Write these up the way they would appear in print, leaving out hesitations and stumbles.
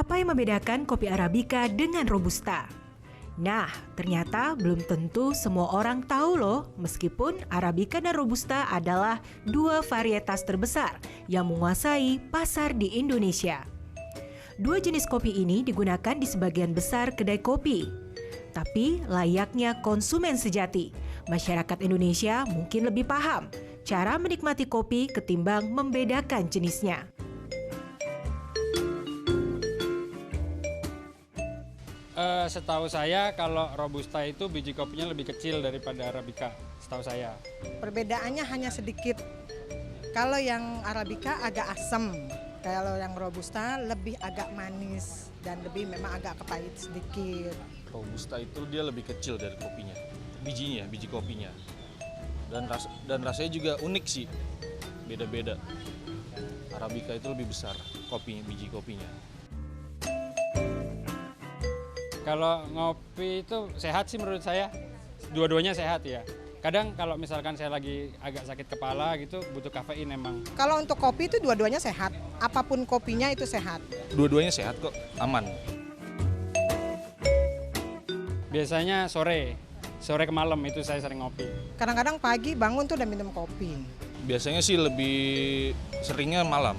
Apa yang membedakan kopi Arabica dengan Robusta? Nah, ternyata belum tentu semua orang tahu loh, meskipun Arabica dan Robusta adalah dua varietas terbesar yang menguasai pasar di Indonesia. Dua jenis kopi ini digunakan di sebagian besar kedai kopi. Tapi layaknya konsumen sejati, masyarakat Indonesia mungkin lebih paham cara menikmati kopi ketimbang membedakan jenisnya. Setahu saya kalau Robusta itu biji kopinya lebih kecil daripada Arabica, setahu saya. Perbedaannya hanya sedikit. Kalau yang Arabica agak asam, kalau yang Robusta lebih agak manis dan lebih memang agak kepahit sedikit. Robusta itu dia lebih kecil dari kopinya, biji kopinya. Dan rasanya juga unik sih, beda-beda. Arabica itu lebih besar biji kopinya. Kalau ngopi itu sehat sih menurut saya, dua-duanya sehat ya. Kadang kalau misalkan saya lagi agak sakit kepala gitu, butuh kafein emang. Kalau untuk kopi itu dua-duanya sehat, apapun kopinya itu sehat. Dua-duanya sehat kok, aman. Biasanya sore ke malam itu saya sering ngopi. Kadang-kadang pagi bangun tuh udah minum kopi. Biasanya sih lebih seringnya malam.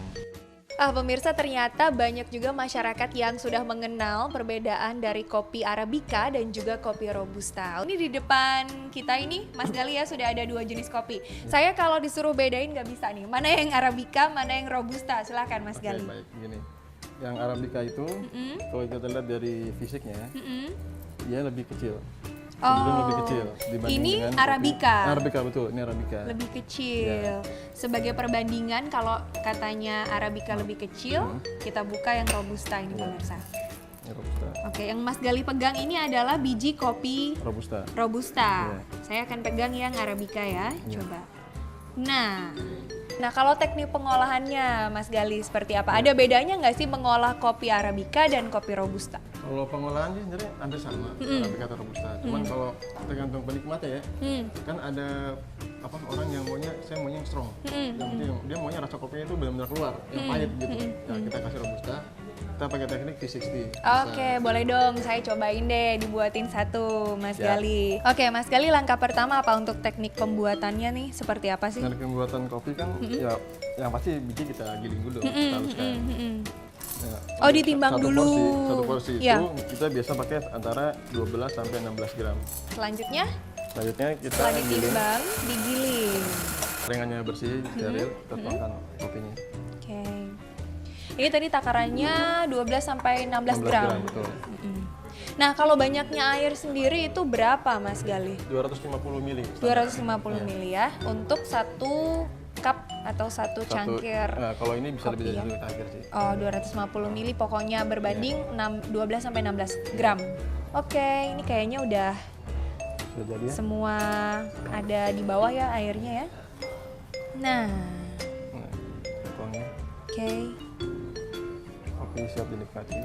Pemirsa, ternyata banyak juga masyarakat yang sudah mengenal perbedaan dari kopi Arabica dan juga kopi Robusta. Ini di depan kita ini, Mas Gali ya, sudah ada dua jenis kopi. Saya kalau disuruh bedain nggak bisa nih, mana yang Arabica, mana yang Robusta. Silakan Mas Gali. Baik, gini. Yang Arabica itu, kalau kita lihat dari fisiknya, dia lebih kecil. Cenderung lebih kecil dibanding ini dengan Arabica. Arabica, betul, ini Arabica. Lebih kecil. Sebagai perbandingan, kalau katanya Arabica lebih kecil, kita buka yang Robusta ini pemirsa. Ini Robusta. Oke, yang Mas Gali pegang ini adalah biji kopi Robusta. Robusta. Iya. Saya akan pegang yang Arabica ya, coba. Nah kalau teknik pengolahannya Mas Gali seperti apa? Ada bedanya nggak sih mengolah kopi Arabica dan kopi Robusta? Kalau pengolahan sih sebenarnya hampir sama, Arabica atau Robusta. Cuman kalau tergantung penikmatnya ya, kan ada orang yang saya maunya yang strong. Yang penting dia maunya rasa kopinya itu benar-benar keluar, yang pahit gitu. Nah, kita kasih Robusta, kita pakai teknik V60. Oke, boleh dong, saya cobain deh dibuatin satu, Mas Ya. Gali. Oke, Mas Gali, langkah pertama apa untuk teknik pembuatannya nih? Seperti apa sih? Teknik pembuatan kopi kan, ya yang pasti biji kita giling dulu, kita haluskan. Ya, Ditimbang dulu. Satu porsi Ya. itu kita biasa pakai antara 12 sampai 16 gram. Selanjutnya, Selanjutnya kita setelah giling, ditimbang, digiling. ringannya bersih, steril, kita tuangkan kopinya. Oke. Ini tadi takarannya 12 sampai 16 gram. Betul. Nah, kalau banyaknya air sendiri itu berapa, Mas Gali? 250 mili. 250 mili ya, untuk satu cup atau satu cangkir. Nah, kalau ini bisa lebih kopi dari ya? satu cangkir sih. 250 mili pokoknya berbanding 12 sampai 16 gram. Oke, ini kayaknya udah Sudah jadi ya? semua ada di bawah ya airnya ya. Nah, Nah, tuangnya. oke. Kopi siap dinikmati.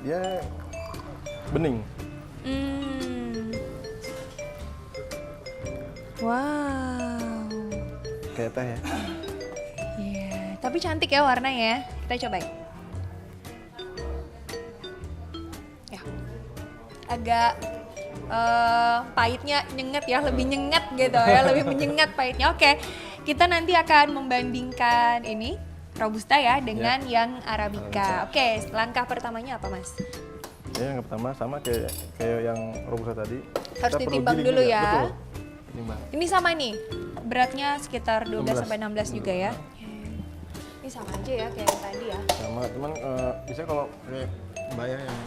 Dia bening. Wow. Kayak teh ya. Iya, tapi cantik ya warnanya. Kita cobain. Ya, agak pahitnya nyengat ya, lebih nyengat gitu ya, lebih menyengat pahitnya. Oke, kita nanti akan membandingkan ini Robusta ya dengan yang Arabica. Oke, langkah pertamanya apa, Mas? Ya, yang pertama sama kayak yang Robusta tadi. Harus Kita perlu ditimbang giling dulu juga. ya. Betul. Timbang. Ini sama nih, beratnya sekitar 12 sampai 16 juga ya. Ini sama aja ya kayak yang tadi ya. Sama, cuman bisa kalau kayak Mbak ya yang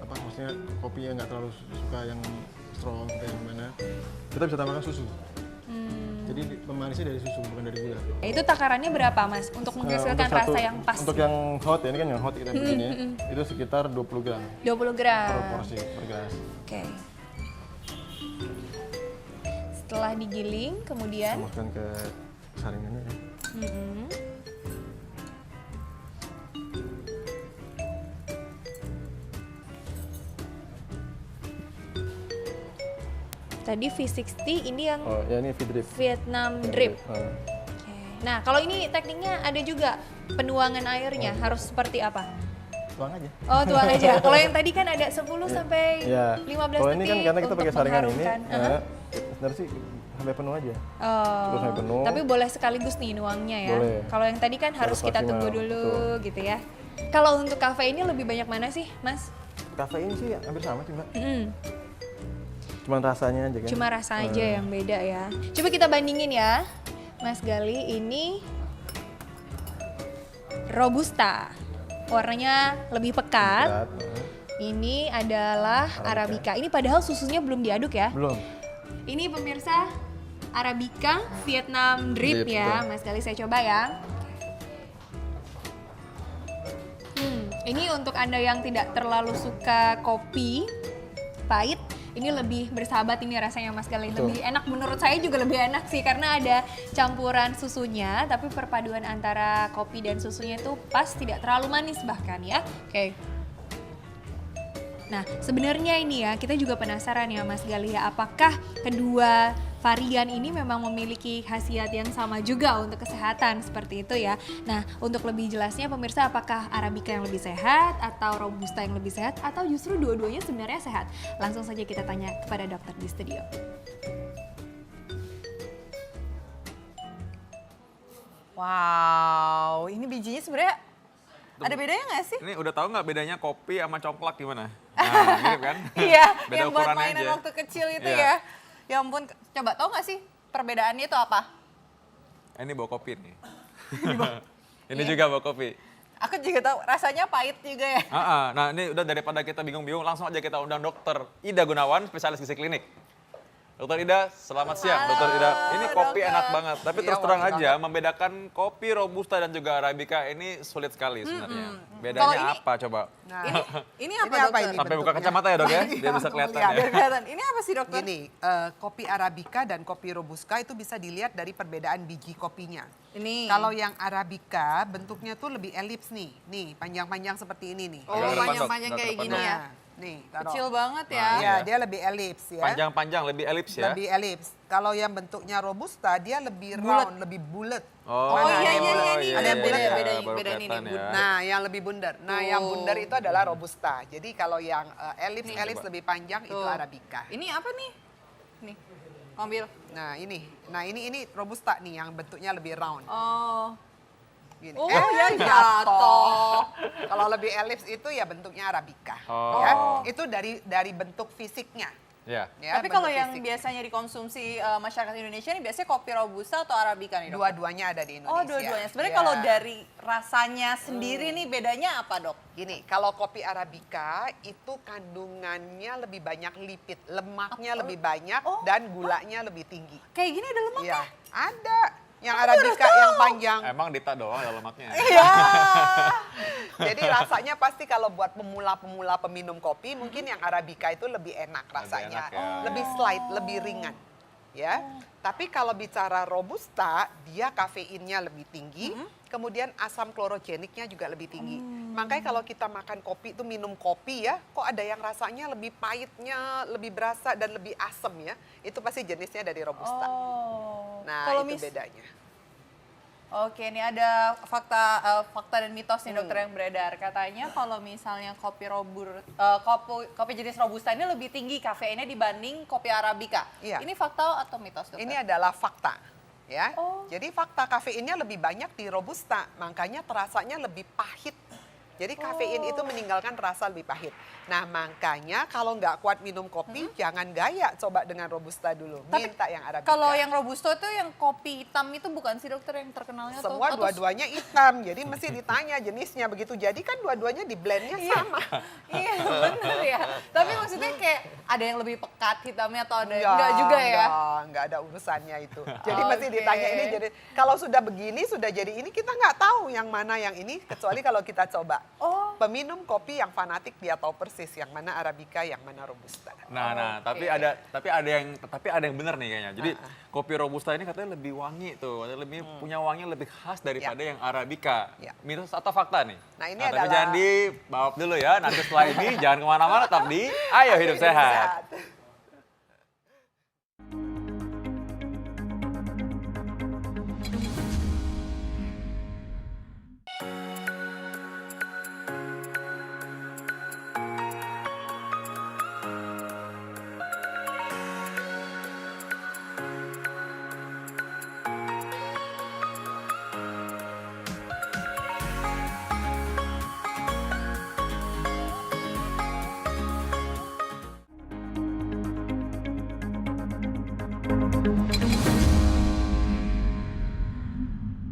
maksudnya kopinya nggak terlalu suka yang strong kayak yang mana, kita bisa tambahkan susu. Jadi pemanisnya dari susu bukan dari gula. Itu takarannya berapa, Mas? Untuk menghasilkan Untuk rasa yang pas. Untuk yang hot ya, ini kan yang hot kita bikin ya, itu sekitar 20 gram 20 per gram. porsi per gelas. Oke. Setelah digiling, kemudian Masukkan ke saringannya ya. tadi V60, ini yang Oh ya, ini V-drip. Vietnam drip. Oh. Oke. Nah, kalau ini tekniknya ada juga penuangan airnya harus seperti apa? tuang aja. Oh, tuang aja. Kalau yang tadi kan ada 10 sampai Ya. 15 Kalau detik ini kan karena kita untuk pakai saringan ini, mengharumkan. sebenarnya sih sampai penuh aja. Oh, Terus sampai penuh. tapi boleh sekaligus nih nuangnya ya. Boleh. Kalau yang tadi kan harus kita maksimal, tunggu dulu gitu ya. Kalau untuk kafe ini lebih banyak mana sih, Mas? Kafein sih hampir sama sih Mbak. Mm. Cuman rasanya aja kan. Cuma rasa aja yang beda ya. Coba kita bandingin ya, Mas Gali. Ini Robusta, warnanya lebih pekat. Berat. Ini adalah Arabica. Ini padahal susunya belum diaduk ya. Belum. Ini pemirsa Arabica Vietnam Drip Drip, ya, betul. Mas Gali, saya coba ya. Ini untuk Anda yang tidak terlalu suka kopi pahit, ini lebih bersahabat ini rasanya Mas Gali. Lebih enak, menurut saya juga lebih enak sih karena ada campuran susunya, tapi perpaduan antara kopi dan susunya itu pas, tidak terlalu manis bahkan ya. Oke. Nah, sebenarnya ini ya, kita juga penasaran ya Mas Gali ya, apakah kedua varian ini memang memiliki khasiat yang sama juga untuk kesehatan seperti itu ya. Nah, untuk lebih jelasnya pemirsa, apakah Arabica yang lebih sehat atau Robusta yang lebih sehat atau justru dua-duanya sebenarnya sehat? Langsung saja kita tanya kepada dokter di studio. Wow, ini bijinya sebenarnya ada bedanya nggak sih? Ini udah tahu nggak bedanya kopi sama congklak gimana? Nah, mirip kan? Iya, Beda yang buat ukurannya mainan aja. waktu kecil itu Iya. ya. Ya ampun, coba tahu nggak sih perbedaannya itu apa? Ini bawa kopi nih. Ini juga bawa kopi. Aku juga tahu, rasanya pahit juga ya. Nah ini udah daripada kita bingung-bingung, langsung aja kita undang dokter Ida Gunawan, spesialis gizi klinik. Dokter Ida, selamat siang. Halo, Dokter Ida, ini kopi dokter. enak banget. Tapi Iya, terus terang wangi aja, membedakan kopi Robusta dan juga Arabica ini sulit sekali sebenarnya. Kalau Bedanya ini- apa coba? Ini apa Ini apa dokter? ini? Sampai buka bentuknya. kacamata ya dok ya, biar bisa kelihatan ya. Biar kelihatan. Ini apa sih dokter? Gini, kopi Arabica dan kopi Robusta itu bisa dilihat dari perbedaan biji kopinya. Ini. Kalau yang Arabica bentuknya tuh lebih elips nih. Nih, panjang-panjang seperti ini nih. Oh, Agak depan, Dok. panjang-panjang Agak kayak depan, gini Dok. ya. Nih, taruh. Kecil banget ya. Ya, Iya. dia lebih elips ya. Panjang-panjang, lebih elips ya. Lebih elips. Kalau yang bentuknya Robusta, dia lebih round, lebih bulat. Oh, Mana iya, yang iya, bulat? iya, Ada iya, yang iya, bulat iya, nggak? beda- baru beda ini kelihatan nih, ya. Nah, yang lebih bundar. Nah, yang Tuh. bundar itu adalah Robusta. Jadi kalau yang elips coba. lebih panjang itu Tuh. Arabica. Ini apa nih? Nih, ambil. Nah, ini Robusta nih yang bentuknya lebih round. Oh, Gini. Oh, ya jatuh. jatuh. Kalau lebih elips itu ya bentuknya Arabica. Oh. Ya, itu dari bentuk fisiknya. Ya. Ya, tapi kalau bentuk yang fisik. biasanya dikonsumsi masyarakat Indonesia ini biasanya kopi Robusta atau Arabica nih dok? Dua-duanya ada di Indonesia. Oh dua-duanya. Sebenarnya Ya. kalau dari rasanya sendiri nih bedanya apa dok? Gini, kalau kopi Arabica itu kandungannya lebih banyak lipid, lemaknya lebih banyak dan gulanya lebih tinggi. Kayak gini ada lemak Iya, ada. Yang Arabica yang panjang. Emang Dita doang ada lemaknya. Iya. Jadi rasanya pasti kalau buat pemula-pemula peminum kopi mungkin yang Arabica itu lebih enak rasanya. enak ya. Lebih slide, lebih ringan. Ya. Tapi kalau bicara Robusta, dia kafeinnya lebih tinggi, kemudian asam klorogeniknya juga lebih tinggi. Makanya kalau kita makan kopi itu minum kopi ya, kok ada yang rasanya lebih pahitnya, lebih berasa dan lebih asam ya. Itu pasti jenisnya dari Robusta. Oh. Nah, Kalau itu bedanya. Oke, ini ada fakta dan mitos nih dokter yang beredar. Katanya kalau misalnya kopi jenis Robusta ini lebih tinggi kafeinnya dibanding kopi Arabica. Iya. Ini fakta atau mitos dokter? Ini adalah fakta. Ya, Oh. jadi fakta kafeinnya lebih banyak di Robusta, makanya terasanya lebih pahit. Jadi kafein itu meninggalkan rasa lebih pahit. Nah makanya kalau nggak kuat minum kopi, jangan gaya coba dengan Robusta dulu. Tapi Minta yang Arabica. Kalau yang Robusta itu yang kopi hitam itu bukan sih dokter yang terkenalnya atau- semua atau- dua-duanya hitam, jadi mesti ditanya jenisnya begitu. Jadi kan dua-duanya di blendnya sama. Iya benar ya. Tapi maksudnya kayak ada yang lebih pekat hitamnya atau ada Ya, enggak juga ya? Enggak ada urusannya itu. Jadi Oke. mesti ditanya ini. Jadi kalau sudah begini, sudah jadi ini, kita nggak tahu yang mana yang ini, kecuali kalau kita coba. Oh. Peminum kopi yang fanatik dia tahu persis yang mana Arabica, yang mana Robusta. Nah, tapi ada yang benar nih kayaknya. Jadi kopi Robusta ini katanya lebih wangi tuh, katanya lebih punya wangi lebih khas daripada yang Arabica. Ya. Mitos atau fakta nih? Nah, ini tapi adalah- jangan dibawa dulu ya, nanti setelah ini jangan kemana-mana, tetap di Ayo Hidup Sehat.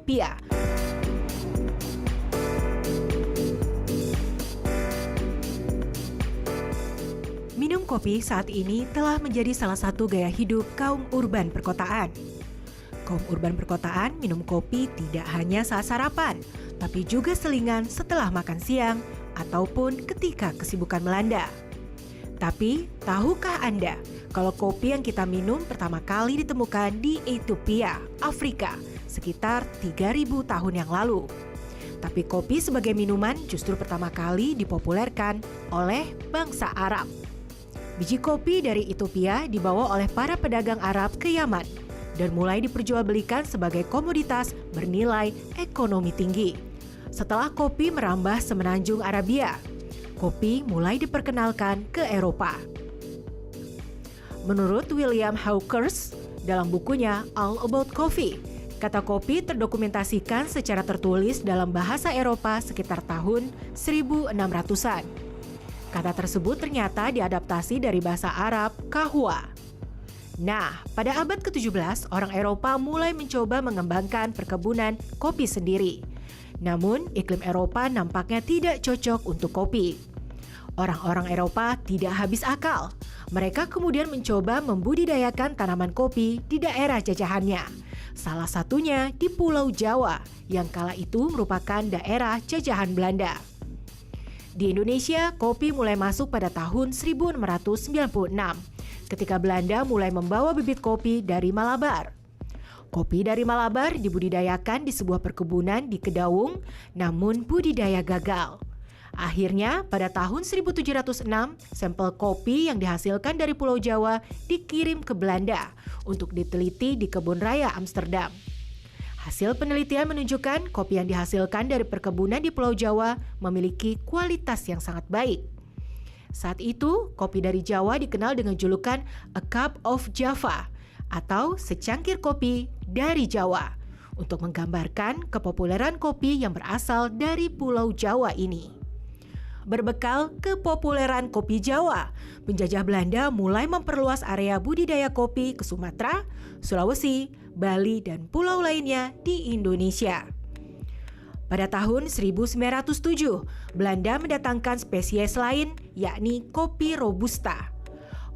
Pia. Minum kopi saat ini telah menjadi salah satu gaya hidup kaum urban perkotaan. Kaum urban perkotaan minum kopi tidak hanya saat sarapan, tapi juga selingan setelah makan siang ataupun ketika kesibukan melanda. Tapi, tahukah Anda kalau kopi yang kita minum pertama kali ditemukan di Ethiopia, Afrika, sekitar 3.000 tahun yang lalu. Tapi kopi sebagai minuman justru pertama kali dipopulerkan oleh bangsa Arab. Biji kopi dari Ethiopia dibawa oleh para pedagang Arab ke Yaman dan mulai diperjualbelikan sebagai komoditas bernilai ekonomi tinggi. Setelah kopi merambah semenanjung Arabia, kopi mulai diperkenalkan ke Eropa. Menurut William Hawkers, dalam bukunya All About Coffee, kata kopi terdokumentasikan secara tertulis dalam bahasa Eropa sekitar tahun 1600-an. Kata tersebut ternyata diadaptasi dari bahasa Arab kahwa. Nah, pada abad ke-17, orang Eropa mulai mencoba mengembangkan perkebunan kopi sendiri. Namun, iklim Eropa nampaknya tidak cocok untuk kopi. Orang-orang Eropa tidak habis akal. Mereka kemudian mencoba membudidayakan tanaman kopi di daerah jajahannya. Salah satunya di Pulau Jawa, yang kala itu merupakan daerah jajahan Belanda. Di Indonesia, kopi mulai masuk pada tahun 1696, ketika Belanda mulai membawa bibit kopi dari Malabar. Kopi dari Malabar dibudidayakan di sebuah perkebunan di Kedaung, namun budidaya gagal. Akhirnya, pada tahun 1706, sampel kopi yang dihasilkan dari Pulau Jawa dikirim ke Belanda untuk diteliti di Kebun Raya Amsterdam. Hasil penelitian menunjukkan kopi yang dihasilkan dari perkebunan di Pulau Jawa memiliki kualitas yang sangat baik. Saat itu, kopi dari Jawa dikenal dengan julukan A Cup of Java atau secangkir kopi dari Jawa untuk menggambarkan kepopuleran kopi yang berasal dari Pulau Jawa ini. Berbekal kepopuleran kopi Jawa, penjajah Belanda mulai memperluas area budidaya kopi ke Sumatera, Sulawesi, Bali, dan pulau lainnya di Indonesia. Pada tahun 1907, Belanda mendatangkan spesies lain, yakni kopi Robusta.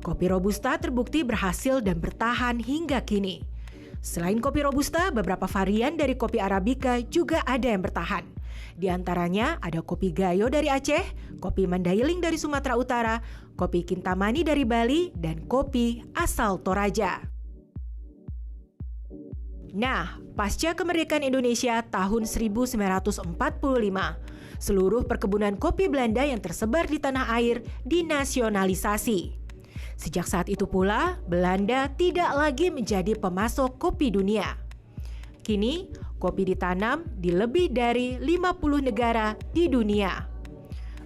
Kopi Robusta terbukti berhasil dan bertahan hingga kini. Selain kopi Robusta, beberapa varian dari kopi Arabica juga ada yang bertahan. Di antaranya ada kopi Gayo dari Aceh, kopi Mandailing dari Sumatera Utara, kopi Kintamani dari Bali, dan kopi asal Toraja. Nah, pasca kemerdekaan Indonesia tahun 1945, seluruh perkebunan kopi Belanda yang tersebar di tanah air dinasionalisasi. Sejak saat itu pula, Belanda tidak lagi menjadi pemasok kopi dunia. Kini, kopi ditanam di lebih dari 50 negara di dunia.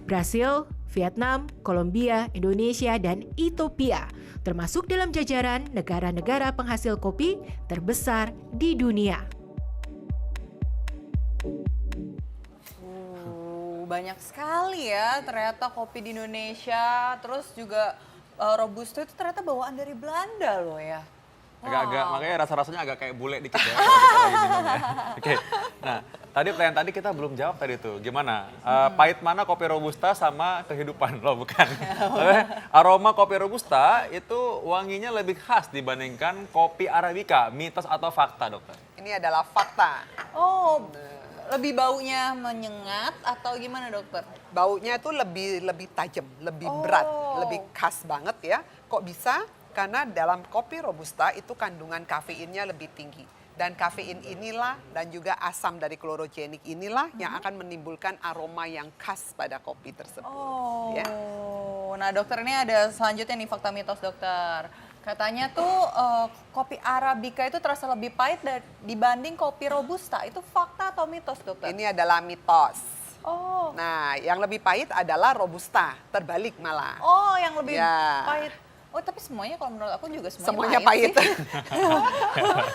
Brasil, Vietnam, Kolombia, Indonesia, dan Ethiopia termasuk dalam jajaran negara-negara penghasil kopi terbesar di dunia. Banyak sekali ya ternyata kopi di Indonesia, terus juga Robusta itu ternyata bawaan dari Belanda loh ya. Agak-agak, makanya rasa-rasanya agak kayak bule dikit ya kalau kita lagi minum ya. Oke, nah pertanyaan tadi kita belum jawab tadi tuh. Gimana? Pahit mana kopi Robusta sama kehidupan? Loh bukan. Aroma kopi Robusta itu wanginya lebih khas dibandingkan kopi Arabica. Mitos atau fakta, dokter? Ini adalah fakta. Oh, lebih baunya menyengat atau gimana dokter? Baunya itu lebih tajam, lebih berat, lebih khas banget ya. Kok bisa? Karena dalam kopi Robusta itu kandungan kafeinnya lebih tinggi. Dan kafein inilah dan juga asam dari klorogenik inilah yang akan menimbulkan aroma yang khas pada kopi tersebut. Oh, ya. Nah dokter ini ada selanjutnya nih fakta mitos dokter. Katanya tuh kopi Arabica itu terasa lebih pahit dibanding kopi Robusta. Itu fakta atau mitos dokter? Ini adalah mitos. Oh. Nah yang lebih pahit adalah Robusta, terbalik malah. Oh yang lebih ya. pahit. Oh tapi semuanya kalau menurut aku juga semuanya pahit.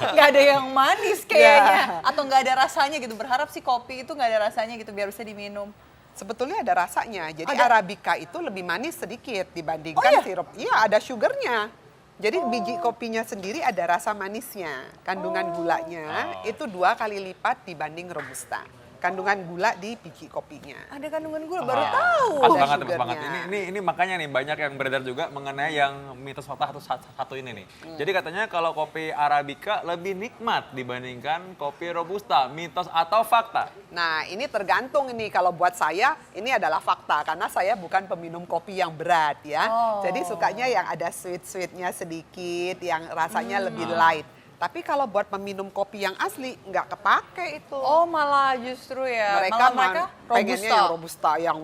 Nggak ada yang manis kayaknya. Atau nggak ada rasanya gitu. Berharap sih kopi itu nggak ada rasanya gitu biar bisa diminum. Sebetulnya ada rasanya. Jadi Arabica itu lebih manis sedikit dibandingkan sirup. Iya ada sugarnya. Jadi biji kopinya sendiri ada rasa manisnya, kandungan gulanya itu 2 kali lipat dibanding robusta. Kandungan gula di biji kopinya. Ada kandungan gula, baru tahu. Pas Ada banget, pas sugarnya. banget. Ini makanya nih banyak yang beredar juga mengenai yang mitos fakta satu ini nih. Jadi katanya kalau kopi Arabica lebih nikmat dibandingkan kopi Robusta, mitos atau fakta? Nah, ini tergantung ini. Kalau buat saya, ini adalah fakta. Karena saya bukan peminum kopi yang berat ya. Jadi sukanya yang ada sweet-sweetnya sedikit, yang rasanya lebih light. Tapi kalau buat peminum kopi yang asli, nggak kepake itu. Oh, malah justru ya. mereka malah pengennya yang robusta, yang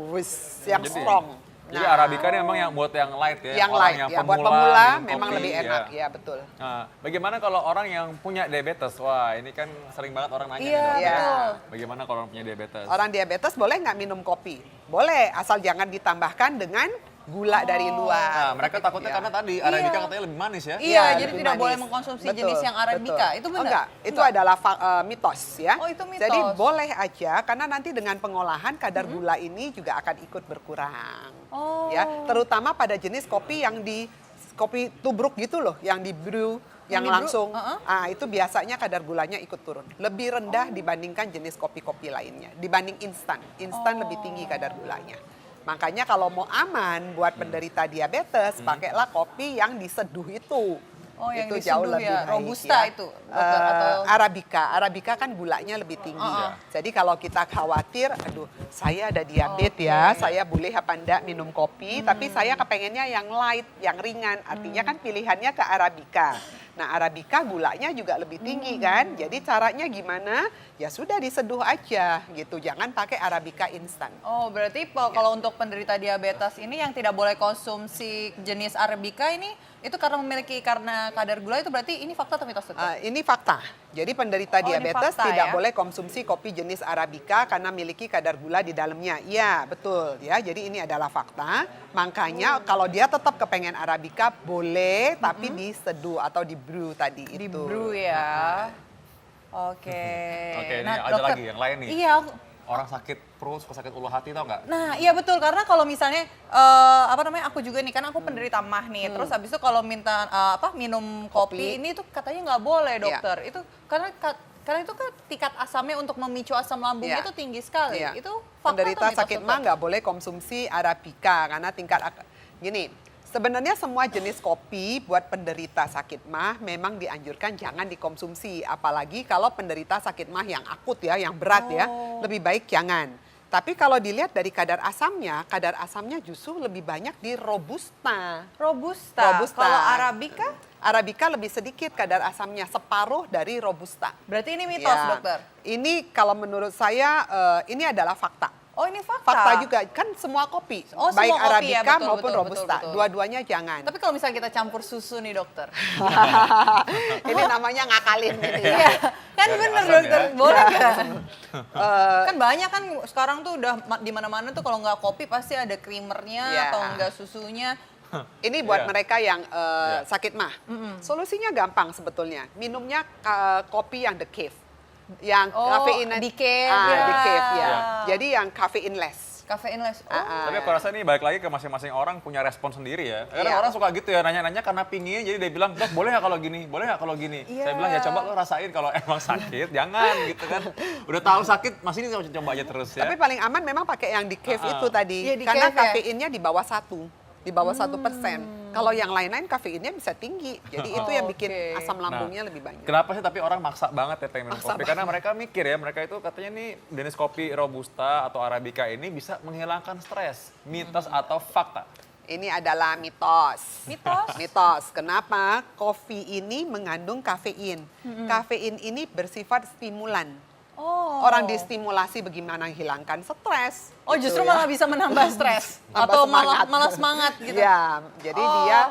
strong. Jadi Arabica ini memang yang buat yang light ya. Yang orang light, yang ya. Buat pemula minum memang kopi, lebih enak, ya betul. Nah, bagaimana kalau orang yang punya diabetes? Wah, ini kan sering banget orang nanya Iya, nih, Dok, ya. betul. Bagaimana kalau orang punya diabetes? Orang diabetes boleh nggak minum kopi? Boleh, asal jangan ditambahkan dengan gula dari luar. Nah, mereka takutnya karena tadi Arabica katanya lebih manis ya. Iya, jadi lebih tidak manis. boleh mengkonsumsi Betul, jenis yang Arabica. betul. Itu Oh, benar? enggak, itu adalah mitos ya. Oh, itu mitos. Jadi boleh aja karena nanti dengan pengolahan kadar gula ini juga akan ikut berkurang. Oh. Ya, terutama pada jenis kopi yang kopi tubruk gitu loh, yang di brew yang di brew, langsung, itu biasanya kadar gulanya ikut turun. Lebih rendah dibandingkan jenis kopi-kopi lainnya. Dibanding instan, lebih tinggi kadar gulanya. Makanya kalau mau aman buat penderita diabetes, pakailah kopi yang diseduh itu. Oh, yang itu diseduh jauh lebih ya, baik, Robusta ya. itu, dokter, atau Arabica kan gulanya lebih tinggi. Jadi kalau kita khawatir, aduh saya ada diabetes ya, saya boleh apa enggak minum kopi, tapi saya kepengennya yang light, yang ringan. Artinya kan pilihannya ke Arabica. Nah, Arabica gulanya juga lebih tinggi kan. Jadi caranya gimana? Ya sudah diseduh aja gitu. Jangan pakai Arabica instan. Oh, berarti kalau untuk penderita diabetes ini yang tidak boleh konsumsi jenis Arabica ini itu karena kadar gula itu berarti ini fakta atau mitos? Ini fakta. Jadi penderita ini diabetes fakta, tidak ya? boleh konsumsi kopi jenis Arabica karena memiliki kadar gula di dalamnya. Iya, betul ya. Jadi ini adalah fakta. Makanya kalau dia tetap kepengen Arabica boleh, tapi diseduh atau di brew tadi itu. Di brew ya. Oke. Oke, ini ada lagi yang lain nih. Iya. Orang sakit perut, suka sakit ulu hati tau nggak? Nah, iya betul, karena kalau misalnya aku juga nih, kan aku penderita mah nih. Terus habis itu kalau minta minum kopi ini tuh katanya nggak boleh, dokter. Itu karena itu kan tingkat asamnya untuk memicu asam lambungnya itu tinggi sekali. Iya. Itu fakta penderita atau mitos, sakit dokter? mah nggak boleh konsumsi Arabica karena gini. Sebenarnya semua jenis kopi buat penderita sakit mah memang dianjurkan jangan dikonsumsi. Apalagi kalau penderita sakit mah yang akut ya, yang berat ya, lebih baik jangan. Tapi kalau dilihat dari kadar asamnya justru lebih banyak di Robusta. Robusta. Kalau Arabica? Arabica lebih sedikit kadar asamnya, separuh dari Robusta. Berarti ini mitos, Ya. dokter? Ini kalau menurut saya ini adalah fakta. Oh, ini fakta? Fakta juga, kan semua kopi, Oh, baik semua kopi ya, Arabica betul, maupun betul, Robusta, betul. dua-duanya jangan. Tapi kalau misalnya kita campur susu nih, dokter? Ini namanya ngakalin gitu ya. Iya, kan Biar bener asam dokter, ya. boleh nggak? Kan banyak kan sekarang tuh udah di mana-mana tuh kalau nggak kopi pasti ada creamernya Iya. atau enggak susunya. Ini buat Iya. mereka yang sakit mah. Solusinya gampang sebetulnya. Minumnya kopi yang decaf. Yang kafein decaf, ya. decaf ya. Iya. Jadi yang kafeinless. Kafeinless. Tapi aku rasa ini balik lagi ke masing-masing orang punya respon sendiri ya. Karena Iya. orang suka gitu ya, nanya-nanya karena pingin, jadi dia bilang, Dok boleh nggak kalau gini, boleh nggak kalau gini. Iya. Saya bilang ya coba lo rasain kalau emang sakit, jangan gitu kan. Udah tahu sakit, masih ini coba aja terus ya. Tapi paling aman memang pakai yang decaf itu tadi. Iya, decaf Karena ya. kafeinnya di bawah 1. Di bawah 1%. Kalau yang lain-lain kafeinnya bisa tinggi. Jadi itu yang bikin Oke. asam lambungnya lebih banyak. Kenapa sih tapi orang maksa banget ya pengen minum Maksa kopi? Karena mereka mikir ya, mereka itu katanya nih jenis kopi Robusta atau Arabica ini bisa menghilangkan stres. Mitos atau fakta? Ini adalah mitos. Mitos? Mitos. Kenapa? Kopi ini mengandung kafein. Kafein ini bersifat stimulan. Oh. Orang distimulasi bagaimana menghilangkan stres. Oh, gitu justru ya. malah bisa menambah stres Tambah atau semangat. malah semangat gitu. Ya, jadi Oh. dia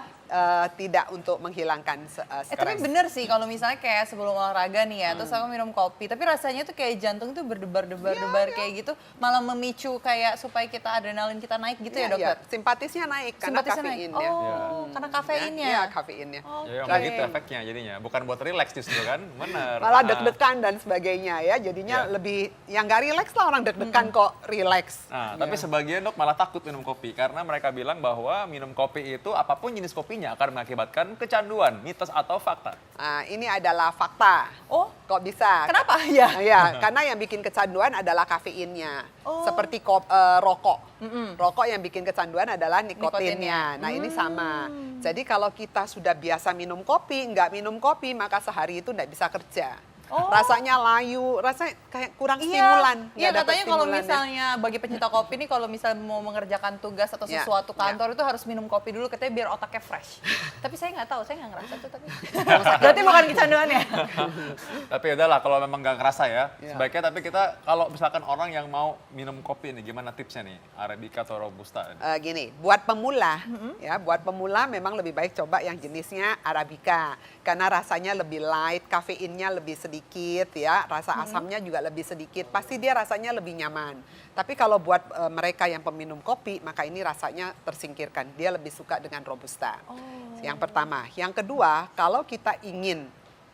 tidak untuk menghilangkan stres. Tapi bener sih kalau misalnya kayak sebelum olahraga nih ya, terus aku minum kopi, tapi rasanya tuh kayak jantung tuh berdebar-debar kayak gitu, malah memicu kayak supaya kita adrenalin kita naik gitu ya, dokter? Simpatisnya naik karena Simpatisnya naik. kafeinnya. Oh, karena kafeinnya. Iya, kafeinnya. Ya yang Oke. gitu efeknya jadinya. Bukan buat relax justru kan, bener. Malah deg-degan dan sebagainya ya. Jadinya Ya. lebih yang gak relax lah, orang deg-degan kok relax. Nah, tapi sebagian dok malah takut minum kopi karena mereka bilang bahwa minum kopi itu apapun jenis kopinya kopinya akan mengakibatkan kecanduan, mitos atau fakta? Nah, ini adalah fakta. Oh, Kok bisa? kenapa? Ya. Ya, karena yang bikin kecanduan adalah kafeinnya. Oh. Seperti rokok. Rokok yang bikin kecanduan adalah nikotinnya. Nah, ini sama. Jadi kalau kita sudah biasa minum kopi, nggak minum kopi, maka sehari itu nggak bisa kerja. Oh. Rasanya layu, rasanya kayak kurang Iya, stimulan. iya nggak dapet katanya kalau stimulannya. misalnya bagi pecinta kopi nih kalau misalnya mau mengerjakan tugas atau Ya, sesuatu ya. kantor itu harus minum kopi dulu katanya biar otaknya fresh. Tapi saya nggak tahu, saya nggak ngerasa tuh tapi. Berarti bukan kecanduan ya? Tapi udahlah kalau memang nggak kerasa ya, Iya. sebaiknya tapi kita kalau misalkan orang yang mau minum kopi nih, gimana tipsnya nih? Arabica atau Robusta? Gini, buat pemula, ya, buat pemula memang lebih baik coba yang jenisnya Arabica karena rasanya lebih light, kafeinnya lebih sedikit, ya, rasa asamnya juga lebih sedikit. Pasti dia rasanya lebih nyaman. Tapi kalau buat mereka yang peminum kopi, maka ini rasanya tersingkirkan. Dia lebih suka dengan Robusta. Yang pertama, yang kedua, kalau kita ingin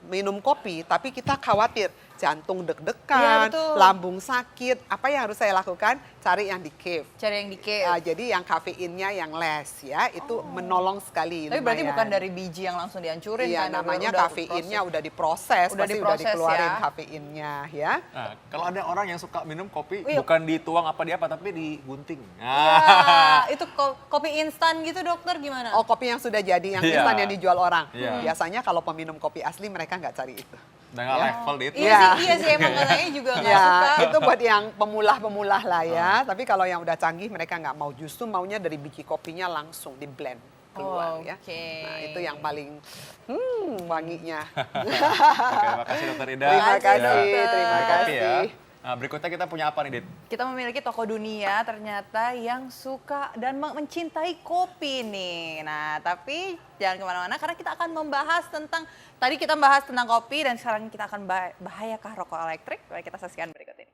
minum kopi, tapi kita khawatir jantung Iya, deg-degan, betul. lambung sakit, apa yang harus saya lakukan? Cari yang decaf. Cari yang dikit. Jadi yang kafeinnya yang less ya, itu menolong sekali. Tapi berarti lumayan. bukan dari biji yang langsung dihancurin Iya, kan? namanya Udah kafeinnya udah diproses, Udah pasti diproses, udah dikeluarin ya. kafeinnya ya. Nah, kalau ada orang yang suka minum kopi, Iya. bukan dituang apa di apa, tapi digunting. Ya, itu kopi instan gitu dokter gimana? Oh, kopi yang sudah jadi, yang Iya. instan yang dijual orang. Iya. Biasanya kalau peminum kopi asli mereka nggak cari itu. Udah nggak Ya. level di itu. Iya sih emang katanya juga nggak suka. Ya, itu buat yang pemula-pemula lah ya. Tapi kalau yang udah canggih mereka nggak mau, justru maunya dari biji kopinya langsung di blend keluar ya. Oke. Nah, itu yang paling wanginya. Oke, terima kasih Dokter Ida. Terima kasih, dokter. terima Kopi ya. kasih. Nah, berikutnya kita punya apa nih, Dit? Kita memiliki toko dunia ternyata yang suka dan mencintai kopi nih. Nah, tapi jangan kemana-mana karena kita akan membahas tentang, tadi kita bahas tentang kopi dan sekarang kita akan bahayakah rokok elektrik? Baik, kita saksikan berikut ini.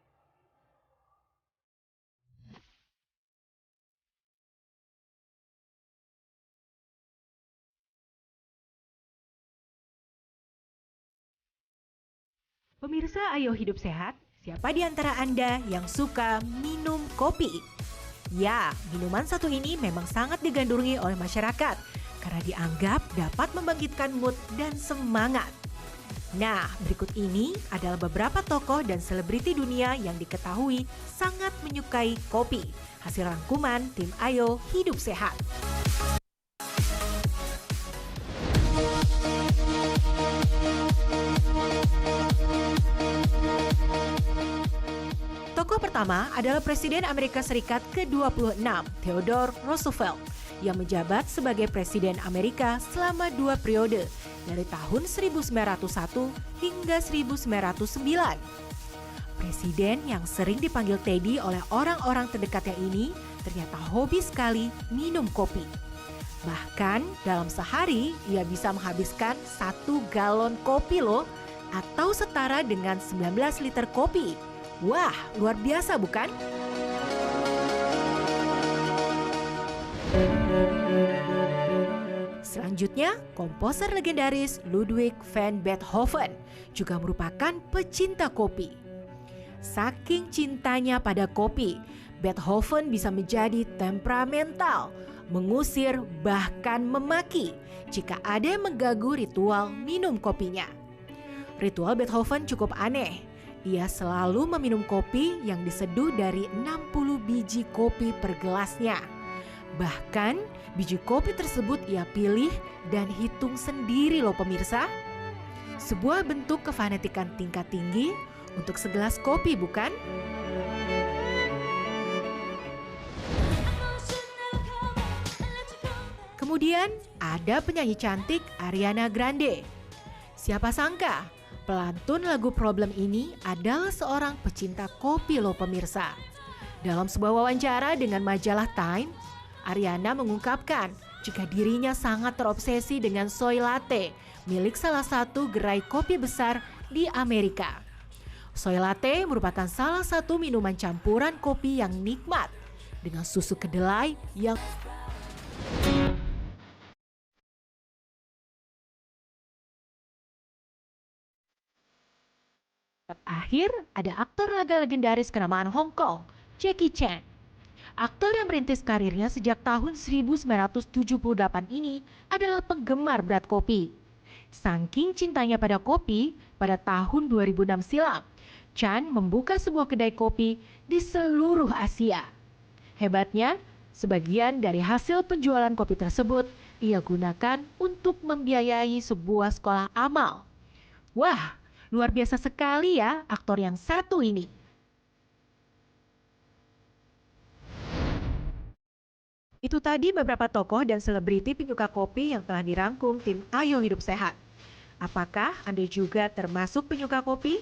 Pemirsa Ayo Hidup Sehat, siapa di antara Anda yang suka minum kopi? Ya, minuman satu ini memang sangat digandrungi oleh masyarakat karena dianggap dapat membangkitkan mood dan semangat. Nah, berikut ini adalah beberapa tokoh dan selebriti dunia yang diketahui sangat menyukai kopi. Hasil rangkuman tim Ayo Hidup Sehat. Tokoh pertama adalah Presiden Amerika Serikat ke-26, Theodore Roosevelt, yang menjabat sebagai Presiden Amerika selama 2 periode, dari tahun 1901 hingga 1909. Presiden yang sering dipanggil Teddy oleh orang-orang terdekatnya ini ternyata hobi sekali minum kopi. Bahkan dalam sehari ia bisa menghabiskan 1 galon kopi loh, atau setara dengan 19 liter kopi. Wah, luar biasa bukan? Selanjutnya, komposer legendaris Ludwig van Beethoven juga merupakan pecinta kopi. Saking cintanya pada kopi, Beethoven bisa menjadi temperamental, mengusir bahkan memaki jika ada yang mengganggu ritual minum kopinya. Ritual Beethoven cukup aneh. Ia selalu meminum kopi yang diseduh dari 60 biji kopi per gelasnya. Bahkan biji kopi tersebut ia pilih dan hitung sendiri loh pemirsa. Sebuah bentuk kefanatikan tingkat tinggi untuk segelas kopi bukan? Kemudian ada penyanyi cantik Ariana Grande. Siapa sangka pelantun lagu Problem ini adalah seorang pecinta kopi loh pemirsa. Dalam sebuah wawancara dengan majalah Time, Ariana mengungkapkan jika dirinya sangat terobsesi dengan soy latte milik salah satu gerai kopi besar di Amerika. Soy latte merupakan salah satu minuman campuran kopi yang nikmat dengan susu kedelai yang terakhir ada aktor laga legendaris kenamaan Hong Kong, Jackie Chan. Aktor yang merintis karirnya sejak tahun 1978 ini adalah penggemar berat kopi. Saking cintanya pada kopi, pada tahun 2006 silam, Chan membuka sebuah kedai kopi di seluruh Asia. Hebatnya, sebagian dari hasil penjualan kopi tersebut ia gunakan untuk membiayai sebuah sekolah amal. Wah, luar biasa sekali ya aktor yang satu ini. Itu tadi beberapa tokoh dan selebriti penyuka kopi yang telah dirangkum tim Ayo Hidup Sehat. Apakah Anda juga termasuk penyuka kopi?